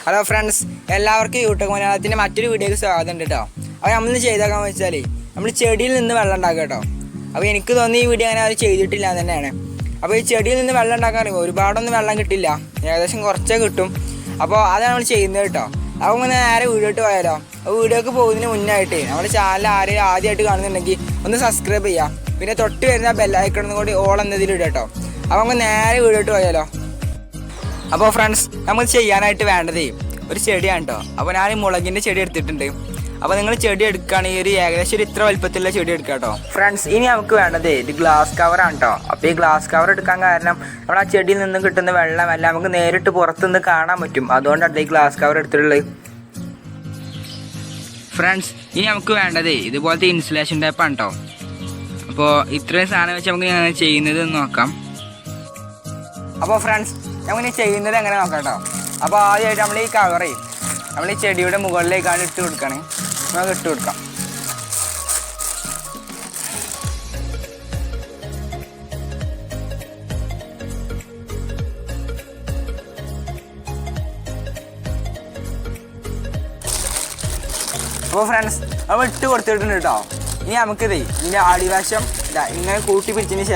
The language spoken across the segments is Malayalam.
ഹലോ ഫ്രണ്ട്സ്, എല്ലാവർക്കും യൂട്യൂബ് മലയാളത്തിൻ്റെ മറ്റൊരു വീഡിയോയ്ക്ക് സ്വാഗതം ഉണ്ട് കേട്ടോ. അപ്പോൾ നമ്മൾ ചെയ്തേക്കാന്ന് വെച്ചാൽ നമ്മൾ ചെടിയിൽ നിന്ന് വെള്ളം ഉണ്ടാക്കുക കേട്ടോ. അപ്പോൾ എനിക്ക് തോന്നി ഈ വീഡിയോ അങ്ങനെ അത് ചെയ്തിട്ടില്ല തന്നെയാണ്. അപ്പോൾ ഈ ചെടിയിൽ നിന്ന് വെള്ളം ഉണ്ടാക്കാൻ അറിയുമോ? ഒരുപാടൊന്നും വെള്ളം കിട്ടില്ല, ഏകദേശം കുറച്ചേ കിട്ടും. അപ്പോൾ അതാണ് നമ്മൾ ചെയ്യുന്നത് കേട്ടോ. അപ്പോൾ ഇങ്ങനെ നേരെ വീഡിയോട്ട് പോയാലോ. അപ്പോൾ വീഡിയോക്ക് പോകുന്നതിന് മുന്നായിട്ട് നമ്മുടെ ചാനൽ ആരെയും ആദ്യമായിട്ട് കാണുന്നുണ്ടെങ്കിൽ ഒന്ന് സബ്സ്ക്രൈബ് ചെയ്യാം. പിന്നെ തൊട്ട് വരുന്ന ബെല്ലൈക്കണും കൂടി ഓൾ എന്നതിലിടുക കേട്ടോ. അപ്പോൾ നമുക്ക് നേരെ വീഡിയോട്ട് പോയാലോ. അപ്പോൾ ഫ്രണ്ട്സ്, നമ്മൾ ചെയ്യാനായിട്ട് വേണ്ടത് ഒരു ചെടിയാണ് കേട്ടോ. അപ്പോൾ ഞാൻ മുളകിൻ്റെ ചെടി എടുത്തിട്ടുണ്ട്. അപ്പോൾ നിങ്ങൾ ചെടി എടുക്കുകയാണെങ്കിൽ ഒരു ഏകദേശം ഒരു ഇത്ര വലുപ്പത്തിലുള്ള ചെടി എടുക്കുക കേട്ടോ. ഫ്രണ്ട്സ്, ഇനി നമുക്ക് വേണ്ടത് ഒരു ഗ്ലാസ് കവറാണ് കേട്ടോ. അപ്പോൾ ഈ ഗ്ലാസ് കവർ എടുക്കാൻ കാരണം നമ്മൾ ആ ചെടിയിൽ നിന്നും കിട്ടുന്ന വെള്ളമല്ല നമുക്ക് നേരിട്ട് പുറത്തുനിന്ന് കാണാൻ പറ്റും. അതുകൊണ്ടാണ് ഈ ഗ്ലാസ് കവർ എടുത്തിട്ടുള്ളത്. ഫ്രണ്ട്സ്, ഇനി നമുക്ക് വേണ്ടത് ഇതുപോലത്തെ ഇൻസുലേഷൻ ടേപ്പാണ് കേട്ടോ. അപ്പോൾ ഇത്രയും സാധനം വെച്ച് നമുക്ക് ഞാൻ ചെയ്യുന്നത് നോക്കാം. അപ്പോൾ ഫ്രണ്ട്സ്, നമ്മളിനി ചെയ്യുന്നത് എങ്ങനെ നോക്കാം കേട്ടോ. അപ്പോൾ ആദ്യമായിട്ട് നമ്മൾ ഈ കവറ് നമ്മൾ ഈ ചെടിയുടെ മുകളിലേക്കാണ് ഇട്ട് കൊടുക്കണേ. നമുക്ക് ഇട്ട് കൊടുക്കാം. അപ്പോൾ ഫ്രണ്ട്സ്, നമ്മൾ ഇട്ട് കൊടുത്തിട്ടുണ്ട് കേട്ടോ. ഇനി നമുക്കിത് ഇതിൻ്റെ അടിവശം ഇങ്ങനെ കൂട്ടി പിടിച്ചതിന്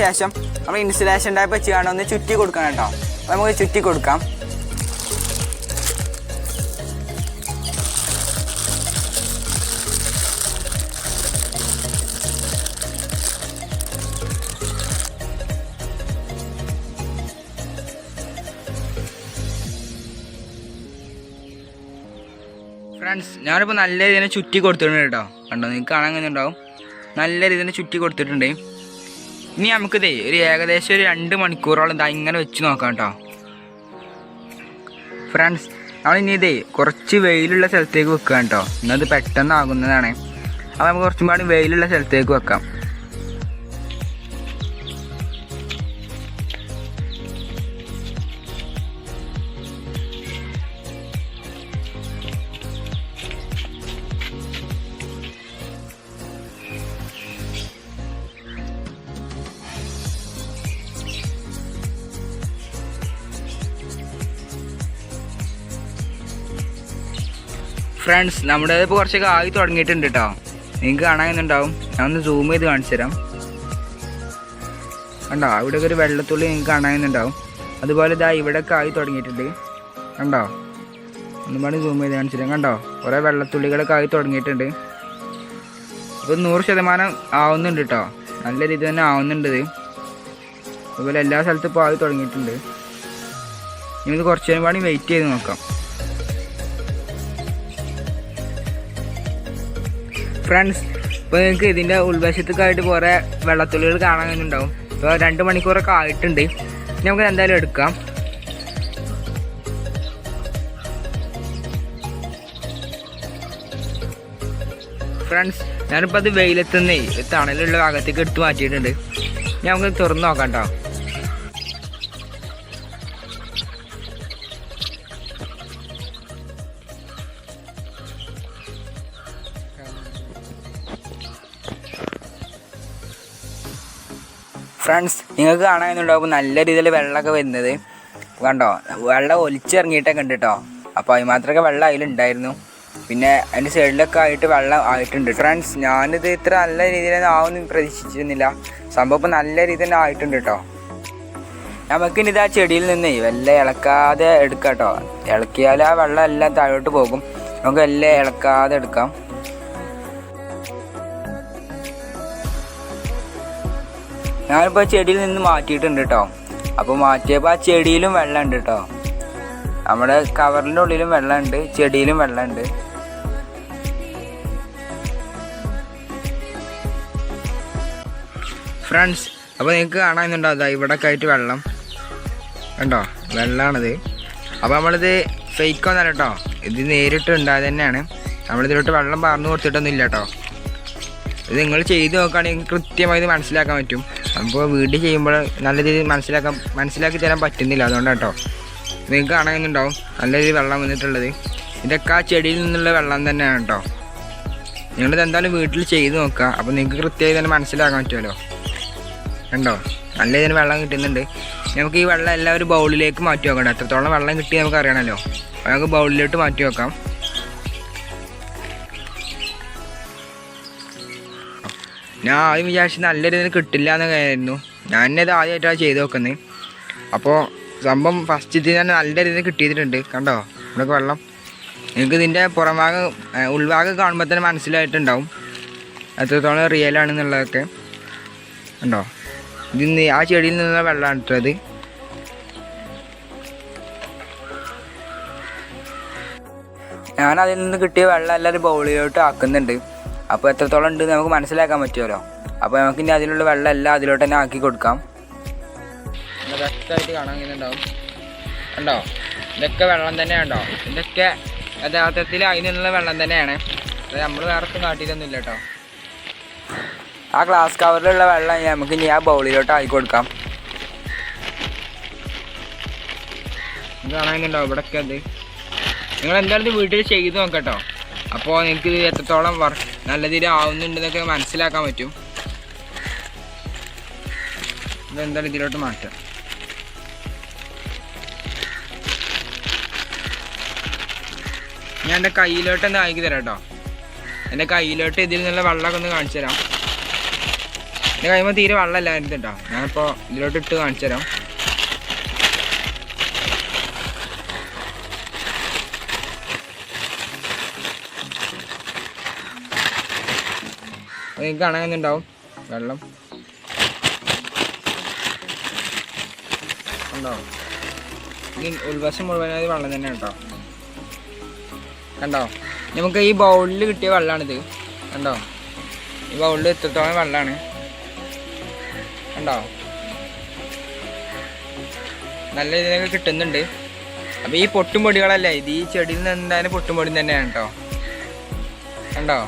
ശേഷം നമ്മൾ ഇൻസുലേഷൻ ടൈപ്പ് വെച്ച് കാണാൻ ഒന്ന് ചുറ്റി കൊടുക്കണം കേട്ടോ. അപ്പോൾ നമുക്ക് ചുറ്റി കൊടുക്കാം. ഫ്രണ്ട്സ്, ഞാനിപ്പോൾ നല്ല രീതിയിൽ ചുറ്റി കൊടുത്തിട്ടുണ്ട് കേട്ടോ. കണ്ടോ, നിങ്ങൾക്ക് കാണാൻ അങ്ങനെ ഉണ്ടാവും. നല്ല രീതിയിൽ ചുറ്റി കൊടുത്തിട്ടുണ്ട്. ഇനി നമുക്കിതേ ഒരു ഏകദേശം ഒരു 2 മണിക്കൂറോളം ഇതാ ഇങ്ങനെ വെച്ച് നോക്കാം കേട്ടോ. ഫ്രണ്ട്സ്, നമ്മളിനി ഇതേ കുറച്ച് വെയിലുള്ള സ്ഥലത്തേക്ക് വെക്കുക കേട്ടോ. ഇന്നത് പെട്ടെന്ന് ആകുന്നതാണ്. അപ്പോൾ നമുക്ക് കുറച്ചും പാടി വെയിലുള്ള സ്ഥലത്തേക്ക് വെക്കാം. ഫ്രണ്ട്സ്, നമ്മുടെ ഇപ്പോൾ കുറച്ചൊക്കെ ആയി തുടങ്ങിയിട്ടുണ്ട് കേട്ടോ. നിങ്ങൾക്ക് കാണാനുണ്ടാവും. ഞാൻ ഒന്ന് സൂം ചെയ്ത് കാണിച്ചു തരാം. കണ്ടോ, ഇവിടെയൊക്കെ ഒരു വെള്ളത്തുള്ളി നിങ്ങൾക്ക് കാണാനുണ്ടാവും. അതുപോലെ ഇതാ ഇവിടെയൊക്കെ ആയി തുടങ്ങിയിട്ടുണ്ട്. കണ്ടോ, ഒന്നുപാട് സൂം ചെയ്ത് കാണിച്ചു തരാം. കണ്ടോ, കുറേ വെള്ളത്തുള്ളികളൊക്കെ ആയി തുടങ്ങിയിട്ടുണ്ട്. ഇപ്പോൾ 100% ആവുന്നുണ്ട് കേട്ടോ. നല്ല രീതിയിൽ തന്നെ ആവുന്നുണ്ട്. അതുപോലെ എല്ലാ സ്ഥലത്തും ഇപ്പോൾ ആയി തുടങ്ങിയിട്ടുണ്ട്. ഇനി കുറച്ച് നേരം പാടി വെയിറ്റ് ചെയ്ത് നോക്കാം. ഫ്രണ്ട്സ്, ഇപ്പോൾ നിങ്ങൾക്ക് ഇതിൻ്റെ ഉൾവശത്തൊക്കെയായിട്ട് കുറേ വെള്ളത്തുള്ളികൾ കാണാനുണ്ടാവും. ഇപ്പോൾ 2 മണിക്കൂറൊക്കെ ആയിട്ടുണ്ട്. നമുക്ക് എന്തായാലും എടുക്കാം. ഫ്രണ്ട്സ്, ഞാനിപ്പോൾ അത് വെയിലെത്തുന്നേ തണലുള്ള ഭാഗത്തേക്ക് എടുത്ത് മാറ്റിയിട്ടുണ്ട്. നമുക്ക് തുറന്ന് നോക്കാം കേട്ടോ. ഫ്രണ്ട്സ്, നിങ്ങൾക്ക് കാണാനുണ്ടാവും നല്ല രീതിയിൽ വെള്ളമൊക്കെ വരുന്നത്. കണ്ടോ, വെള്ളം ഒലിച്ചിറങ്ങിയിട്ടൊക്കെ ഉണ്ട് കേട്ടോ. അപ്പോൾ അതിന് മാത്രമൊക്കെ വെള്ളം അതിലുണ്ടായിരുന്നു. പിന്നെ അതിൻ്റെ സൈഡിലൊക്കെ ആയിട്ട് വെള്ളം ആയിട്ടുണ്ട്. ഫ്രണ്ട്സ്, ഞാനിത് ഇത്ര നല്ല രീതിയിലൊന്നും ആവുമെന്ന് പ്രതീക്ഷിച്ചിരുന്നില്ല. സംഭവം ഇപ്പോൾ നല്ല രീതിയിൽ തന്നെ ആയിട്ടുണ്ട് കേട്ടോ. നമുക്കിനി ഇതാ ചെടിയിൽ നിന്ന് വല്ല ഇളക്കാതെ എടുക്കാം കേട്ടോ. ഇളക്കിയാൽ ആ വെള്ളം എല്ലാം താഴോട്ട് പോകും. നമുക്ക് എല്ലാം ഇളക്കാതെ എടുക്കാം. ഞാനിപ്പോൾ ചെടിയിൽ നിന്ന് മാറ്റിയിട്ടുണ്ട് കേട്ടോ. അപ്പോൾ മാറ്റിയപ്പോൾ ആ ചെടിയിലും വെള്ളമുണ്ട് കേട്ടോ. നമ്മുടെ കവറിൻ്റെ ഉള്ളിലും വെള്ളമുണ്ട്, ചെടിയിലും വെള്ളമുണ്ട്. ഫ്രണ്ട്സ്, അപ്പോൾ നിങ്ങൾക്ക് കാണാനുണ്ടാവും ഇവിടെയൊക്കെ ആയിട്ട് വെള്ളം കണ്ടോ, വെള്ളമാണിത്. അപ്പോൾ നമ്മളിത് ഫേക്കൊന്നല്ല കേട്ടോ, ഇത് നേരിട്ട് ഉണ്ടായത് തന്നെയാണ്. നമ്മളിതിലോട്ട് വെള്ളം പാർന്നു കൊടുത്തിട്ടൊന്നും ഇല്ല കേട്ടോ. ഇത് നിങ്ങൾ ചെയ്ത് നോക്കുകയാണെങ്കിൽ കൃത്യമായി ഇത് മനസ്സിലാക്കാൻ പറ്റും. അപ്പോൾ വീഡിയോ ചെയ്യുമ്പോൾ നല്ല രീതിയിൽ മനസ്സിലാക്കി തരാൻ പറ്റുന്നില്ല. അതുകൊണ്ടാണ് കേട്ടോ. നിങ്ങൾക്ക് കാണാനുണ്ടാവും നല്ല രീതിയിൽ വെള്ളം വന്നിട്ടുള്ളത്. ഇതൊക്കെ ആ ചെടിയിൽ നിന്നുള്ള വെള്ളം തന്നെയാണ് കേട്ടോ. നിങ്ങളിത് എന്തായാലും വീട്ടിൽ ചെയ്ത് നോക്കുക. അപ്പോൾ നിങ്ങൾക്ക് കൃത്യമായി തന്നെ മനസ്സിലാക്കാൻ പറ്റുമല്ലോ. കണ്ടോ, നല്ല ഇതിന് വെള്ളം കിട്ടുന്നുണ്ട്. നമുക്ക് ഈ വെള്ളം എല്ലാം ഒരു ബൗളിലേക്ക് മാറ്റി വെക്കണം. എത്രത്തോളം വെള്ളം കിട്ടി നമുക്ക് അറിയണമല്ലോ. അപ്പോൾ നമുക്ക് ബൗളിലോട്ട് മാറ്റി വെക്കാം. ഞാൻ ആദ്യം വിചാരിച്ച് നല്ല രീതിയിൽ കിട്ടില്ല എന്ന് കരുതുന്നു. ഞാൻ തന്നെ ഇത് ആദ്യമായിട്ടാണ് ചെയ്ത് നോക്കുന്നത്. അപ്പോൾ സംഭവം ഫസ്റ്റ് തന്നെ നല്ല രീതിയിൽ കിട്ടിയിട്ടുണ്ട്. കണ്ടോ ഇവിടെയൊക്കെ വെള്ളം. എനിക്ക് ഇതിൻ്റെ പുറംഭാഗം ഉൾഭാഗം കാണുമ്പോൾ തന്നെ മനസ്സിലായിട്ടുണ്ടാവും എത്രത്തോളം റിയലാണെന്നുള്ളതൊക്കെ. കണ്ടോ, ഇതിന്ന് ആ ചെടിയിൽ നിന്നുള്ള വെള്ളമാണ് ഇട്ടത്. ഞാൻ അതിൽ നിന്ന് കിട്ടിയ വെള്ളം എല്ലാവരും ബൗളിലോട്ട് ആക്കുന്നുണ്ട്. അപ്പോൾ എത്രത്തോളം ഉണ്ട് നമുക്ക് മനസ്സിലാക്കാൻ പറ്റുമല്ലോ. അപ്പോൾ നമുക്ക് ഇനി അതിലുള്ള വെള്ളം എല്ലാം അതിലോട്ട് തന്നെ ആക്കി കൊടുക്കാം. വ്യക്തമായിട്ട് കാണാൻ ഇങ്ങനെയുണ്ടാവും. കണ്ടോ, ഇതൊക്കെ വെള്ളം തന്നെയാണ്. കേട്ടോ, ഇതൊക്കെ യഥാർത്ഥത്തിൽ അതിൽ നിന്നുള്ള വെള്ളം തന്നെയാണ്. അത് നമ്മൾ വേറെ ഒന്നും കാട്ടിയിട്ടൊന്നുമില്ല കേട്ടോ. ആ ഗ്ലാസ് കവറിലുള്ള വെള്ളം നമുക്ക് ഇനി ആ ബൗളിലോട്ട് ആക്കി കൊടുക്കാം. ഇത് കാണാനുണ്ടാവും ഇവിടെയൊക്കെ. അത് നിങ്ങൾ എന്തായാലും വീട്ടിൽ ചെയ്ത് നോക്കട്ടോ. അപ്പോൾ നിങ്ങൾക്ക് ഇത് എത്രത്തോളം നല്ല രീതിയിൽ ആവുന്നുണ്ടെന്നൊക്കെ മനസ്സിലാക്കാൻ പറ്റും. ഇതെന്തായാലും ഇതിലോട്ട് മാറ്റാം. ഞാൻ എൻ്റെ കയ്യിലോട്ട് എന്താ ആക്കി തരാം കേട്ടോ. എൻ്റെ കയ്യിലോട്ട് ഇതിൽ നിന്നുള്ള വെള്ളമൊക്കെ ഒന്ന് കാണിച്ചു തരാം. എൻ്റെ കഴിയുമ്പോൾ തീരെ വെള്ളമല്ലായിരുന്നു കേട്ടോ. ഞാനിപ്പോൾ ഇതിലോട്ട് ഇട്ട് കാണിച്ചു തരാം. നിങ്ങൾക്ക് കാണാനുണ്ടാവും വെള്ളം. ഉണ്ടോ, ഈ ഉൾവശം മുഴുവനായത് വെള്ളം തന്നെ കേട്ടോ. കണ്ടോ, നമുക്ക് ഈ ബൗളിൽ കിട്ടിയ വെള്ളമാണിത്. കണ്ടോ, ഈ ബൗളിൽ എത്രത്തോളം വെള്ളമാണ്. കണ്ടോ, നല്ല രീതിയിലൊക്കെ കിട്ടുന്നുണ്ട്. അപ്പോൾ ഈ പൊട്ടും പൊടികളല്ല, ഇത് ഈ ചെടിയിൽ നിന്ന് എന്തായാലും പൊട്ടും പൊടി തന്നെയാണ് കേട്ടോ. കണ്ടോ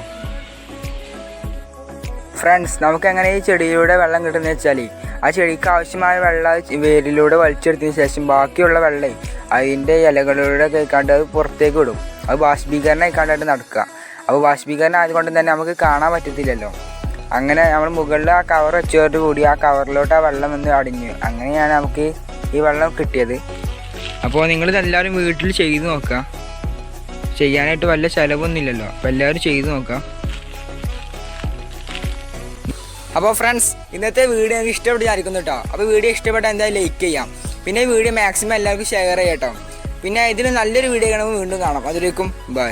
ഫ്രണ്ട്സ്, നമുക്ക് എങ്ങനെ ഈ ചെടിയിലൂടെ വെള്ളം കിട്ടുന്നത് വെച്ചാൽ, ആ ചെടിക്ക് ആവശ്യമായ വെള്ളം വേരിലൂടെ വലിച്ചെടുത്തതിന് ശേഷം ബാക്കിയുള്ള വെള്ളം അതിൻ്റെ ഇലകളിലൂടെ കേൾക്കാണ്ട് അത് പുറത്തേക്ക് വിടും. അത് ബാഷ്പീകരണം ആയിക്കാണ്ടായിട്ട് നടക്കുക. അപ്പോൾ ബാഷ്പീകരണം ആയതുകൊണ്ട് തന്നെ നമുക്ക് കാണാൻ പറ്റത്തില്ലല്ലോ. അങ്ങനെ നമ്മൾ മുകളിൽ ആ കവർ വെച്ചതോട് കൂടി ആ കവറിലോട്ട് ആ വെള്ളം വന്ന് അടിഞ്ഞു. അങ്ങനെയാണ് നമുക്ക് ഈ വെള്ളം കിട്ടിയത്. അപ്പോൾ നിങ്ങളിതെല്ലാവരും വീട്ടിൽ ചെയ്ത് നോക്കുക. ചെയ്യാനായിട്ട് വല്ല ചിലവൊന്നുമില്ലല്ലോ. അപ്പോൾ എല്ലാവരും ചെയ്ത് നോക്കുക. അപ്പോൾ ഫ്രണ്ട്സ്, ഇന്നത്തെ വീഡിയോ എനിക്ക് ഇഷ്ടപ്പെട്ട് വിചാരിക്കുന്നു കേട്ടോ. അപ്പോൾ വീഡിയോ ഇഷ്ടപ്പെട്ടാൽ എന്തായാലും ലൈക്ക് ചെയ്യാം. പിന്നെ ഈ വീഡിയോ മാക്സിമം എല്ലാവർക്കും ഷെയർ ചെയ്യാം കേട്ടോ. പിന്നെ ഇതിന് നല്ലൊരു വീഡിയോ കാണുമ്പോൾ വീണ്ടും കാണാം. അതിലേക്കും ബൈ.